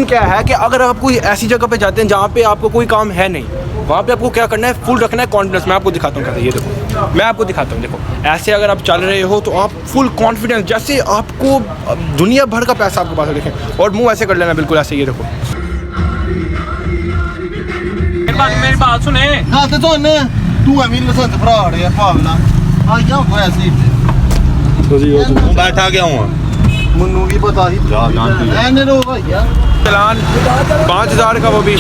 क्या है कि अगर आप कोई ऐसी जगह पे जाते हैं जहाँ पे आपको कोई काम है नहीं, वहाँ पे आपको क्या करना है, फुल रखना है कॉन्फिडेंस। मैं आपको दिखाता हूँ कैसे, ये देखो मैं आपको दिखाता हूँ। देखो ऐसे अगर आप चल रहे हो तो आप फुल कॉन्फिडेंस, जैसे आपको दुनिया भर का पैसा आपके पास है, देखें, और मुंह ऐसे कर लेना बिल्कुल ऐसे, ये देखो। मेरी बात सुने। हाँ तो तू अमीर बसंत भरा है भावना आ क्या हुआ ऐसे तू बैठा क्या हुआ मुन्नू की पता ही मैंने रो भैया चलान 5000 का, वो भी।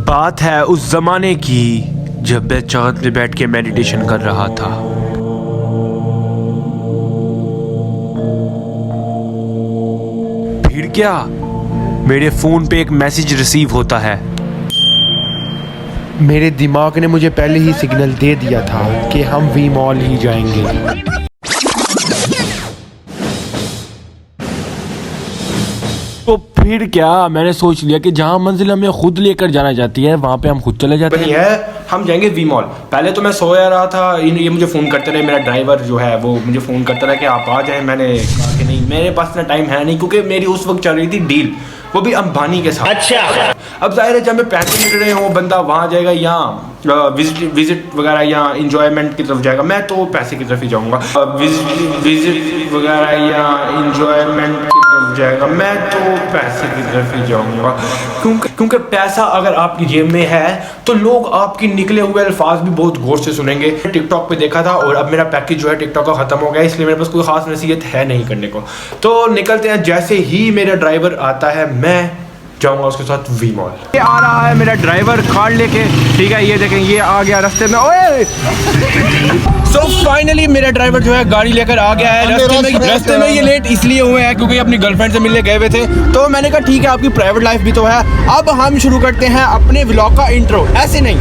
बात है उस जमाने की जब मैं चांद पे बैठ के मेडिटेशन कर रहा था। फिर क्या, मेरे फोन पे एक मैसेज रिसीव होता है। मेरे दिमाग ने मुझे पहले ही सिग्नल दे दिया था कि हम वी मॉल ही जाएंगे। तो फिर क्या, मैंने सोच लिया कि जहाँ मंजिल हमें खुद लेकर जाना चाहती है वहाँ पे हम खुद चले जाते हैं। हम जाएंगे वी मॉल। पहले तो मैं सोया रहा था, ये मुझे फ़ोन करते रहे, मेरा ड्राइवर जो है वो मुझे फ़ोन करता रहा कि आप आ जाएं। मैंने कहा कि नहीं, मेरे पास इतना टाइम है नहीं, क्योंकि मेरी उस वक्त चल रही थी डील, वो भी अंबानी के साथ। अच्छा, अब जाहिर है जब मैं पैसे मिल रहे हो, बंदा वहाँ जाएगा या विजिट वगैरह या इंजॉयमेंट की तरफ जाएगा, मैं तो पैसे की तरफ ही जाऊँगा। विजिट वगैरह या इंजॉयमेंट की तरफ जाएगा, मैं तो पैसे की तरफ ही जाऊँगा। क्योंकि पैसा अगर आपकी जेब में है तो लोग आपकी निकले हुए अल्फाज भी बहुत गौर से सुनेंगे। टिकटॉक पे देखा था और अब मेरा पैकेज जो है टिकटॉक का ख़त्म हो गया, इसलिए मेरे पास कोई ख़ास नसीहत है नहीं करने को। तो निकलते हैं। जैसे ही मेरा ड्राइवर आता है मैं जाऊंगा उसके साथ वी मॉल। ये आ रहा है मेरा ड्राइवर कार लेके, ठीक है, ये देखें ये आ गया रास्ते में। ओए सो फाइनली मेरा ड्राइवर जो है गाड़ी लेकर आ गया है। रास्ते में ये लेट इसलिए हुए हैं क्योंकि अपनी गर्लफ्रेंड से मिलने गए हुए थे, तो मैंने कहा ठीक है आपकी प्राइवेट लाइफ भी तो है। अब हम शुरू करते हैं अपने व्लॉग का इंट्रो। ऐसे नहीं,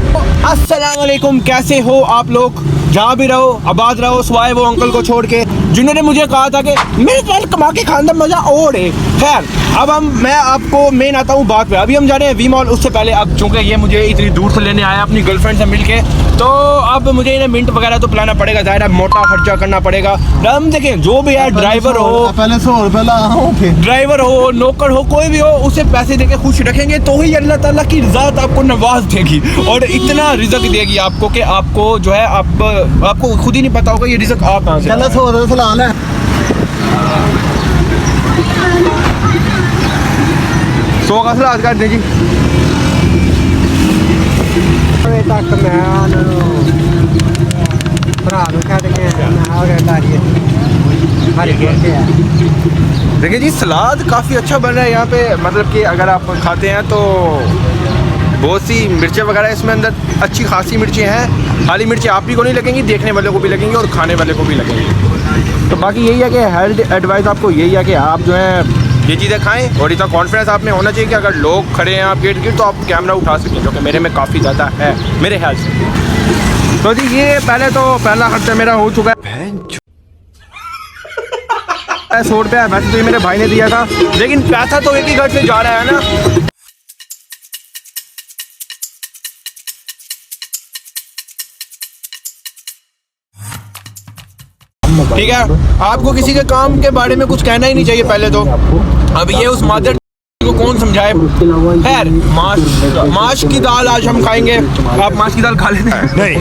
अस्सलाम वालेकुम, कैसे हो आप लोग, जहाँ भी रहो आबाद रहो, स्वाए वो अंकल को छोड़ के जिन्होंने मुझे कहा था कि मेरे साथ कमा के खाने मजा और है। खैर अब मैं आपको मेन आता हूँ बात पे। अभी हम जा रहे हैं वी मॉल। उससे पहले अब चूंकि ये मुझे इतनी दूर से लेने आया अपनी गर्लफ्रेंड से मिलके, तो अब मुझे इन्हें मिंट वगैरह तो पिलाना पड़ेगा, ज़ाहिर है मोटा खर्चा करना पड़ेगा। हम देखें जो भी है, ड्राइवर हो, पहले 100 रुपये ड्राइवर हो, नौकर हो, कोई भी हो, उसे पैसे देके खुश रखेंगे तो ही अल्लाह ताला की ज़ात आपको नवाज देगी और इतना रिज़्क देगी आपको कि आपको जो है आपको खुद ही नहीं पता होगा ये रिज़्क आप कहाँ से। 100 रुपये सलाल है 100 का सलाद कर दे जी। देखिए जी सलाद काफ़ी अच्छा बन रहा है यहाँ पे, मतलब कि अगर आप खाते हैं तो बहुत सी मिर्चें वगैरह इसमें अंदर, अच्छी खासी मिर्चें हैं। खाली मिर्चें आप ही को नहीं लगेंगी, देखने वाले को भी लगेंगी और खाने वाले को भी लगेंगी। तो बाकी यही है कि हेल्थ एडवाइस आपको यही है कि आप जो है ये चीज़ें खाएं और इतना कॉन्फिडेंस आप में होना चाहिए कि अगर लोग खड़े हैं आपके इर्द गिर्द तो आप कैमरा उठा सकें, जो कि मेरे में काफ़ी ज़्यादा है मेरे ख्याल से। तो जी ये पहला खर्चा मेरा हो चुका है 100 रुपया। वैसे तो ये मेरे भाई ने दिया था, लेकिन पैसा तो एक ही घर से जा रहा है ना। ठीक है, आपको किसी के काम के बारे में कुछ कहना ही नहीं चाहिए पहले तो। अब ये उस मादर को कौन समझाए। खैर माश की दाल आज हम खाएंगे। आप माश की दाल खा लेते हैं? नहीं।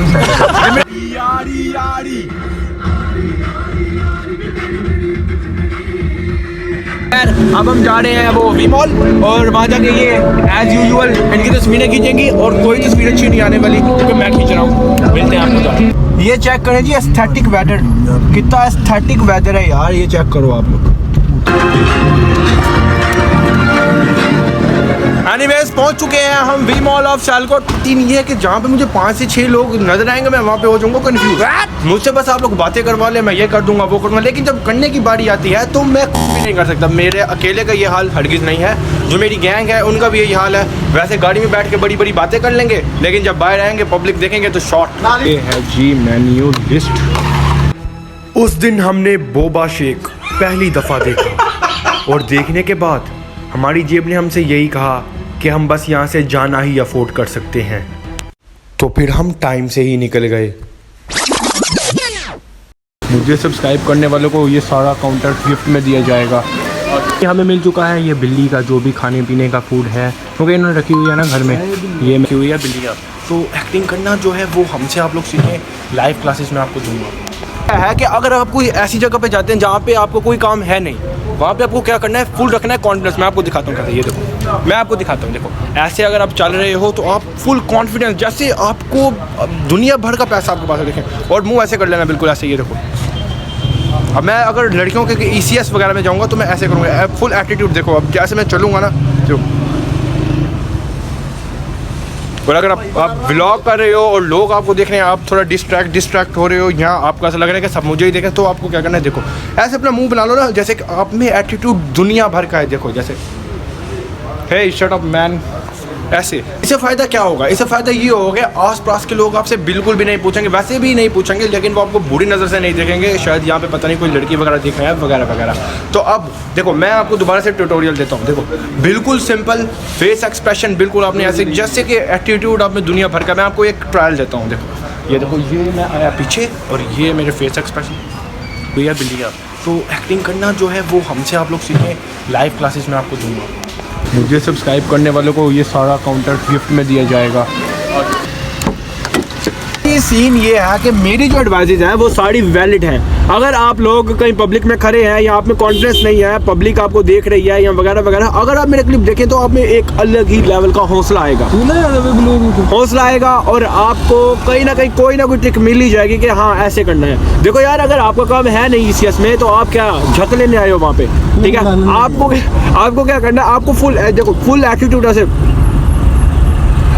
अब हम जा रहे हैं वो वी मॉल और वहाँ जाके ये एज यूजुअल इनकी तस्वीरें खींचेंगी और कोई तस्वीर अच्छी नहीं आने वाली क्योंकि मैं खींच रहा हूँ। मिलते हैं आपको। ये चेक करें जी एस्थेटिक वेदर, कितना एस्थेटिक वेदर है यार, ये चेक करो आप लोग। एनीवेज पहुंच चुके हैं हम वी मॉल ऑफ सियालकोट। तीन ये है कि जहाँ पे मुझे 5 से 6 लोग नजर आएंगे मैं वहाँ पे हो जाऊंगा कंफ्यूज। मुझसे बस आप लोग बातें करवा ले, मैं ये कर दूंगा वो करूँगा, लेकिन जब करने की बारी आती है तो मैं कुछ भी नहीं कर सकता। मेरे अकेले का ये हाल हरगिज़ नहीं है, जो मेरी गैंग है उनका भी यही हाल है। वैसे गाड़ी में बैठ के बड़ी बड़ी बातें कर लेंगे, लेकिन जब बाहर आएंगे पब्लिक देखेंगे तो शॉर्ट। ये है जी मेन्यू लिस्ट। उस दिन हमने बोबा शेक पहली दफ़ा देखा और देखने के बाद हमारी जेब ने हमसे यही कहा कि हम बस यहाँ से जाना ही अफोर्ड कर सकते हैं, तो फिर हम टाइम से ही निकल गए। मुझे सब्सक्राइब करने वालों को ये सारा काउंटर गिफ्ट में दिया जाएगा। ये हमें मिल चुका है ये बिल्ली का जो भी खाने पीने का फूड है, क्योंकि इन्होंने रखी हुई है ना घर में, ये रखी हुई है बिल्ली का। तो एक्टिंग करना जो है वो हमसे आप लोग सीखें, लाइव क्लासेस में आपको दूंगा। है कि अगर आप कोई ऐसी जगह पे जाते हैं जहाँ पे आपको कोई काम है नहीं, वहाँ पे आपको क्या करना है, फुल रखना है कॉन्फिडेंस। मैं आपको दिखाता हूँ कैसे, ये देखो मैं आपको दिखाता हूँ। देखो ऐसे अगर आप चल रहे हो तो आप फुल कॉन्फिडेंस, जैसे आपको दुनिया भर का पैसा आपके पास है, देखें, और मुंह ऐसे कर लेना बिल्कुल ऐसे, ये देखो। अब मैं अगर लड़कियों के ECS वगैरह में जाऊँगा तो मैं ऐसे करूँगा, फुल एटीट्यूड। देखो अब जैसे मैं चलूँगा ना, जो और अगर आप व्लॉग कर रहे हो और लोग आपको देख रहे हैं, आप थोड़ा डिस्ट्रैक्ट हो रहे हो, यहाँ आपको ऐसा लग रहा है कि सब मुझे ही देखें, तो आपको क्या करना है, देखो ऐसे अपना मुंह बना लो ना जैसे कि आप में एटीट्यूड दुनिया भर का है। देखो जैसे हे शट अप मैन, ऐसे। इससे फ़ायदा क्या होगा, इससे फ़ायदा ये होगा आस पास के लोग आपसे बिल्कुल भी नहीं पूछेंगे, वैसे भी नहीं पूछेंगे, लेकिन वो आपको बुरी नज़र से नहीं देखेंगे, शायद यहाँ पे पता नहीं कोई लड़की वगैरह दिख रहा है वगैरह वगैरह। तो अब देखो मैं आपको दोबारा से ट्यूटोरियल देता हूँ। देखो बिल्कुल सिंपल फेस एक्सप्रेशन, बिल्कुल आपने ऐसे जैसे कि एटीट्यूड आप में दुनिया भर का। मैं आपको एक ट्रायल देता हूँ। देखो ये देखो, ये मैं आया पीछे और ये मेरे फेस एक्सप्रेशन भैया बिल्ली का। तो एक्टिंग करना जो है वो हमसे आप लोग सीखें, लाइव क्लासेस में आपको दूंगा। मुझे सब्सक्राइब करने वालों को ये सारा काउंटर गिफ्ट में दिया जाएगा। ये सीन ये है कि मेरी जो एडवाइसेस हैं वो सारी वैलिड हैं। अगर आप लोग कहीं पब्लिक में खड़े हैं या आप में कॉन्फिडेंस नहीं है, पब्लिक आपको देख रही है या वगैरह वगैरह, अगर आप मेरे क्लिप देखें तो आप में एक अलग ही लेवल का हौसला आएगा, और आपको कहीं ना कहीं कोई ना कोई ट्रिक मिल ही जाएगी कि हाँ ऐसे करना है। देखो यार, अगर आपका काम है नहीं ECS में तो आप क्या झक लेने आए हो वहाँ पे, ठीक है? आपको क्या करना है, आपको फुल एटीट्यूड ऐसे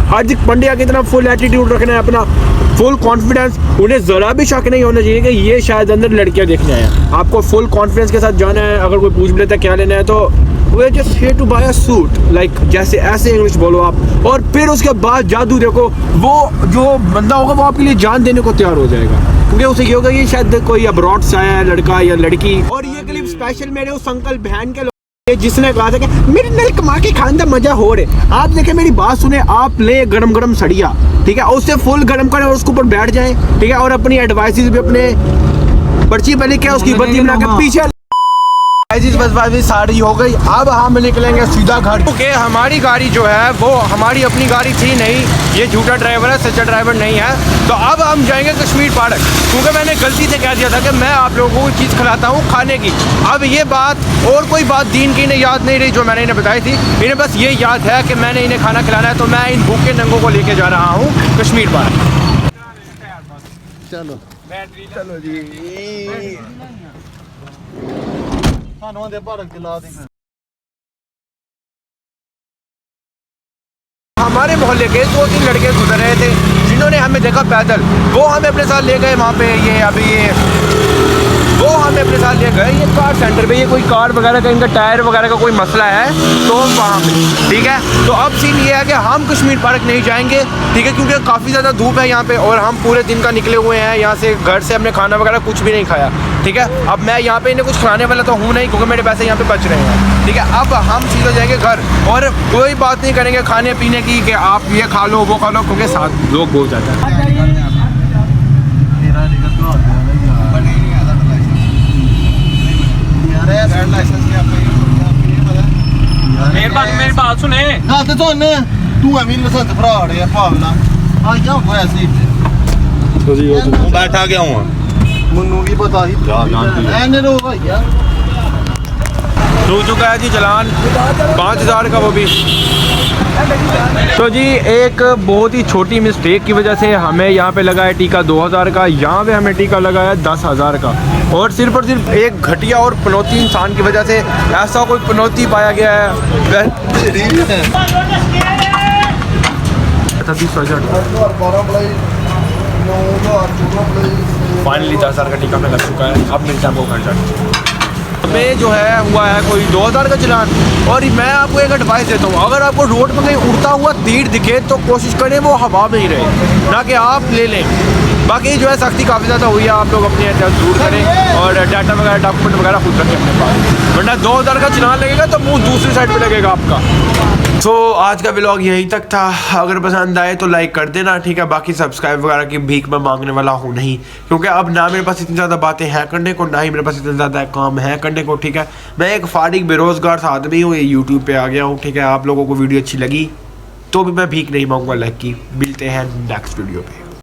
हार्दिक पांड्या की तरह फुल एटीट्यूड रखना है, अपना फुल कॉन्फिडेंस। उन्हें ज़रा भी शक नहीं होना चाहिए कि ये शायद अंदर लड़कियां देखने आए हैं। आपको फुल कॉन्फिडेंस के साथ जाना है। अगर कोई पूछ लेता है क्या लेना है तो we just here to buy a suit, like जैसे ऐसे इंग्लिश बोलो आप, और फिर उसके बाद जादू देखो, वो जो बंदा होगा वो आपके लिए जान देने को तैयार हो जाएगा, क्योंकि उसे ये होगा कि शायद कोई अब्रॉड से आया है लड़का या लड़की। और ये क्लिप स्पेशल मेरे उस अंकल बहन के जिसने कहा था कि मेरे नल कमा के खाने का मजा हो रहे। आप देखें, मेरी बात सुने, आप ले गरम सड़िया, ठीक है, उससे फुल गरम करें और उसके ऊपर बैठ जाएं, ठीक है, और अपनी एडवाइसेस भी अपने पर्ची पर लिखे, उसकी बत्ती बना के पीछे बस सारी हो गई। अब हम निकलेंगे सीधा घर, क्योंकि हमारी गाड़ी जो है वो हमारी अपनी गाड़ी थी नहीं, ये झूठा ड्राइवर है, सच्चा ड्राइवर नहीं है। तो अब हम जाएंगे कश्मीर पार्क, क्योंकि मैंने गलती से कह दिया था कि मैं आप लोगों को चीज़ खिलाता हूँ खाने की। अब ये बात और कोई बात दीन की इन्हें याद नहीं रही जो मैंने इन्हें बताई थी, इन्हें बस ये याद है कि मैंने इन्हें खाना खिलाना है। तो मैं इन भूखे नंगों को लेके जा रहा हूँ कश्मीर पार्क। चलो जी, हमारे मोहल्ले के 2-3 लड़के गुजर रहे थे जिन्होंने हमें देखा पैदल, वो हमें अपने साथ ले गए वहाँ पे। वो हमें अपने साथ ले गए ये कार सेंटर पे, ये कोई कार वगैरह का इनका टायर वगैरह का कोई मसला है तो वहाँ पे, ठीक है। तो अब सीन ये है कि हम कश्मीर पार्क नहीं जाएंगे, ठीक है, क्योंकि काफ़ी ज़्यादा धूप है यहाँ पे और हम पूरे दिन का निकले हुए हैं यहाँ से, घर से हमने खाना वगैरह कुछ भी नहीं खाया, ठीक है। अब मैं यहाँ पे इन्हें कुछ खिलाने वाला तो हूँ नहीं, क्योंकि मेरे पैसे यहाँ पे बच रहे हैं, ठीक है। अब हम सीधा जाएंगे घर और कोई बात नहीं करेंगे खाने पीने की कि आप ये खा लो वो खा लो, क्योंकि साथ लोग बहुत जाते हैं। मेरी बात सुने तू अमीर लसंत भरा रहे भावना आ जा वैसे हूँ बैठा गया हूँ मनु की पता ही एने रो भैया हो चुका है जी चलान 5000 का, वो भी। तो जी एक बहुत ही छोटी मिस्टेक की वजह से हमें यहाँ पे लगा है टीका 2000 का, यहाँ पे हमें टीका लगा है 10,000 का, और सिर्फ एक घटिया और पनौती इंसान की वजह से ऐसा कोई पनौती पाया गया है। फाइनली 10,000 का टीका में लग चुका है। अब मिलता है वो घर जाके में जो है हुआ है कोई 2000 का चलान। और मैं आपको एक एडवाइस देता हूँ, अगर आपको रोड पर कहीं उड़ता हुआ तीर दिखे तो कोशिश करें वो हवा में ही रहे, ना कि आप ले लें। बाकी जो है सख्ती काफ़ी ज़्यादा हुई है, आप लोग अपने एहतियात दूर करें और डाटा वगैरह डॉक्यूमेंट वगैरह खुद रखें अपने पास, वरना 2000 का चलान लगेगा तो मुँह दूसरी साइड पर लगेगा आपका। तो आज का व्लॉग यहीं तक था। अगर पसंद आए तो लाइक कर देना, ठीक है। बाकी सब्सक्राइब वगैरह की भीख मैं मांगने वाला हूँ नहीं, क्योंकि अब ना मेरे पास इतनी ज़्यादा बातें हैं करने को, ना ही मेरे पास इतना ज़्यादा काम है करने को, ठीक है। मैं एक फारिग बेरोज़गार सा आदमी हूँ, ये यूट्यूब पे आ गया हूँ, ठीक है। आप लोगों को वीडियो अच्छी लगी तो भी मैं भीख नहीं मांगूंगा लाइक की। मिलते हैं नेक्स्ट वीडियो पे।